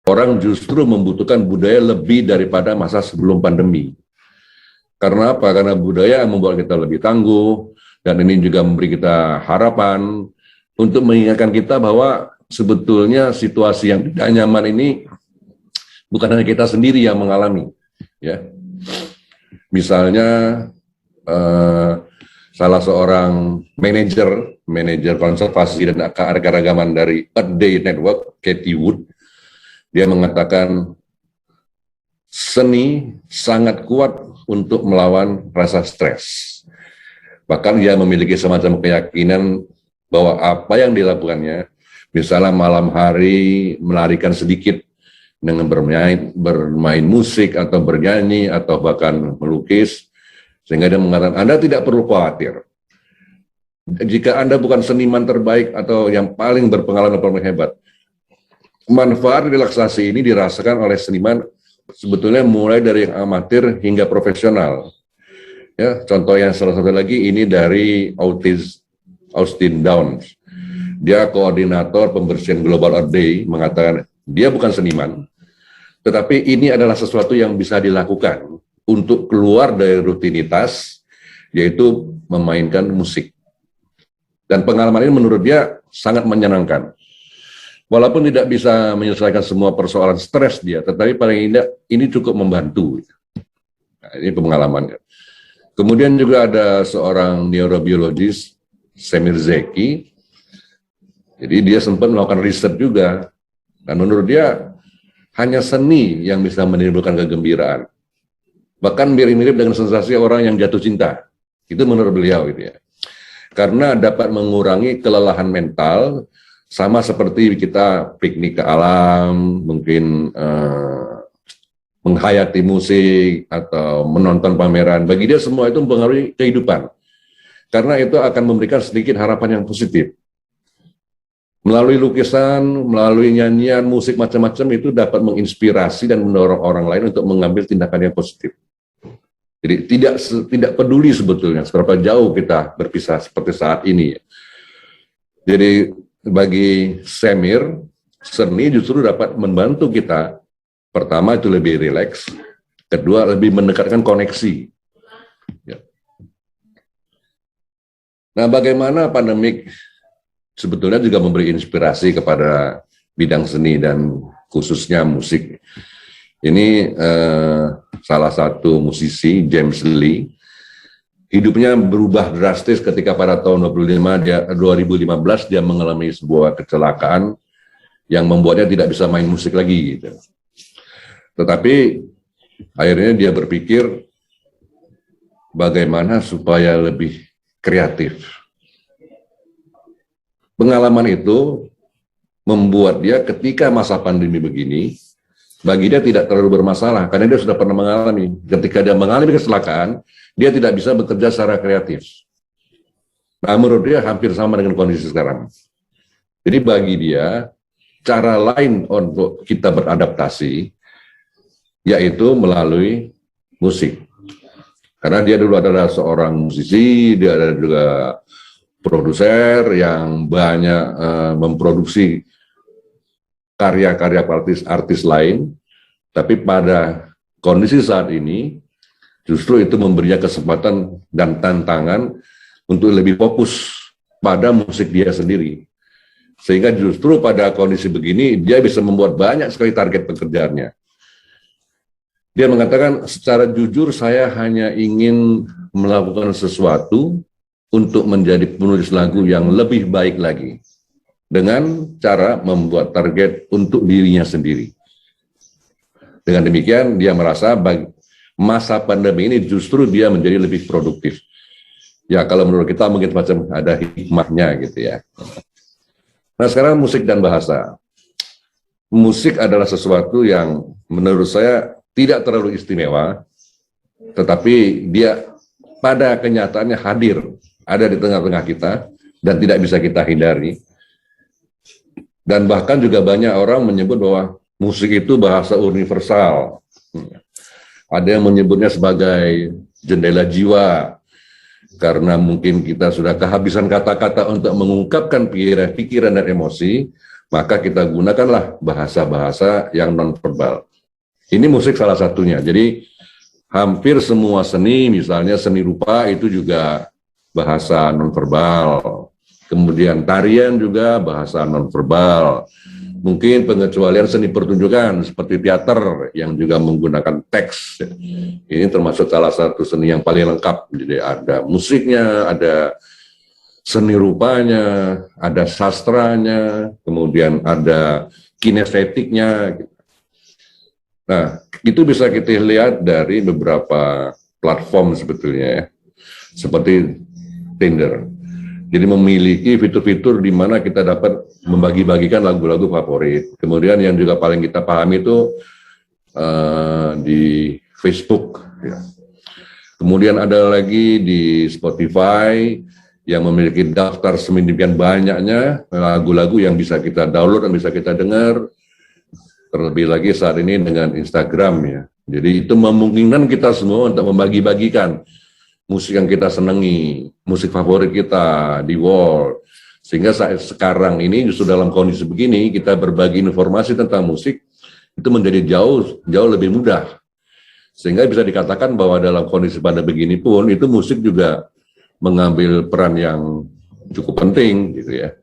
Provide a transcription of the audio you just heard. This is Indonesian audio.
orang justru membutuhkan budaya lebih daripada masa sebelum pandemi. Karena apa? Karena budaya membuat kita lebih tangguh, dan ini juga memberi kita harapan untuk mengingatkan kita bahwa sebetulnya situasi yang tidak nyaman ini bukan hanya kita sendiri yang mengalami. Ya, misalnya salah seorang manajer konservasi dan keanekaragaman dari Earth Day Network, Katie Wood, dia mengatakan seni sangat kuat untuk melawan rasa stres. Bahkan dia memiliki semacam keyakinan bahwa apa yang dilakukannya, misalnya malam hari melarikan sedikit dengan bermain musik atau bernyanyi atau bahkan melukis, sehingga dia mengatakan Anda tidak perlu khawatir. Jika Anda bukan seniman terbaik atau yang paling berpengalaman paling hebat, manfaat relaksasi ini dirasakan oleh seniman sebetulnya mulai dari yang amatir hingga profesional. Ya, contoh yang salah satu lagi ini dari Austin Downs. Dia koordinator pembersihan Global Earth Day, mengatakan dia bukan seniman, tetapi ini adalah sesuatu yang bisa dilakukan untuk keluar dari rutinitas, yaitu memainkan musik. Dan pengalaman ini menurut dia sangat menyenangkan. Walaupun tidak bisa menyelesaikan semua persoalan stres dia, tetapi paling tidak ini cukup membantu. Nah, ini pengalamannya. Kemudian juga ada seorang neurobiologis, Semir Zeki. Jadi dia sempat melakukan riset juga. Dan menurut dia, hanya seni yang bisa menimbulkan kegembiraan. Bahkan mirip-mirip dengan sensasi orang yang jatuh cinta. Itu menurut beliau gitu ya. Karena dapat mengurangi kelelahan mental, sama seperti kita piknik ke alam, mungkin menghayati musik atau menonton pameran. Bagi dia semua itu mempengaruhi kehidupan. Karena itu akan memberikan sedikit harapan yang positif. Melalui lukisan, melalui nyanyian, musik macam-macam itu dapat menginspirasi dan mendorong orang lain untuk mengambil tindakan yang positif. Jadi tidak peduli sebetulnya seberapa jauh kita berpisah seperti saat ini. Jadi bagi Semir, seni justru dapat membantu kita. Pertama itu lebih rileks, kedua lebih mendekatkan koneksi. Ya. Nah, bagaimana pandemik sebetulnya juga memberi inspirasi kepada bidang seni dan khususnya musik. Ini salah satu musisi, James Lee, hidupnya berubah drastis ketika pada tahun 2015 dia mengalami sebuah kecelakaan yang membuatnya tidak bisa main musik lagi. Gitu. Tetapi akhirnya dia berpikir bagaimana supaya lebih kreatif. Pengalaman itu membuat dia ketika masa pandemi begini, bagi dia tidak terlalu bermasalah, karena dia sudah pernah mengalami. Ketika dia mengalami kecelakaan, dia tidak bisa bekerja secara kreatif. Nah, menurut dia hampir sama dengan kondisi sekarang. Jadi bagi dia, cara lain untuk kita beradaptasi, yaitu melalui musik. Karena dia dulu adalah seorang musisi, dia adalah juga produser yang banyak memproduksi karya-karya artis lain, tapi pada kondisi saat ini justru itu memberinya kesempatan dan tantangan untuk lebih fokus pada musik dia sendiri. Sehingga justru pada kondisi begini dia bisa membuat banyak sekali target pekerjaannya. Dia mengatakan secara jujur saya hanya ingin melakukan sesuatu untuk menjadi penulis lagu yang lebih baik lagi, dengan cara membuat target untuk dirinya sendiri. Dengan demikian, dia merasa masa pandemi ini justru dia menjadi lebih produktif. Ya, kalau menurut kita mungkin macam ada hikmahnya gitu ya. Nah, sekarang musik dan bahasa. Musik adalah sesuatu yang menurut saya tidak terlalu istimewa, tetapi dia pada kenyataannya hadir, ada di tengah-tengah kita, dan tidak bisa kita hindari. Dan bahkan juga banyak orang menyebut bahwa musik itu bahasa universal. Ada yang menyebutnya sebagai jendela jiwa, karena mungkin kita sudah kehabisan kata-kata untuk mengungkapkan pikiran dan emosi, maka kita gunakanlah bahasa-bahasa yang non-verbal. Ini musik salah satunya. Jadi hampir semua seni, misalnya seni rupa itu juga bahasa non-verbal. Kemudian tarian juga bahasa non-verbal. Mungkin pengecualian seni pertunjukan seperti teater yang juga menggunakan teks. Ini termasuk salah satu seni yang paling lengkap. Jadi ada musiknya, ada seni rupanya, ada sastranya, kemudian ada kinestetiknya. Nah, itu bisa kita lihat dari beberapa platform sebetulnya ya, seperti Tinder. Jadi memiliki fitur-fitur di mana kita dapat membagi-bagikan lagu-lagu favorit. Kemudian yang juga paling kita pahami itu di Facebook. Ya. Kemudian ada lagi di Spotify yang memiliki daftar sedemikian banyaknya lagu-lagu yang bisa kita download dan bisa kita dengar. Terlebih lagi saat ini dengan Instagram ya. Jadi itu memungkinkan kita semua untuk membagi-bagikan musik yang kita senangi, musik favorit kita di world. Sehingga saat sekarang ini justru dalam kondisi begini kita berbagi informasi tentang musik itu menjadi jauh lebih mudah. Sehingga bisa dikatakan bahwa dalam kondisi pada begini pun itu musik juga mengambil peran yang cukup penting gitu ya.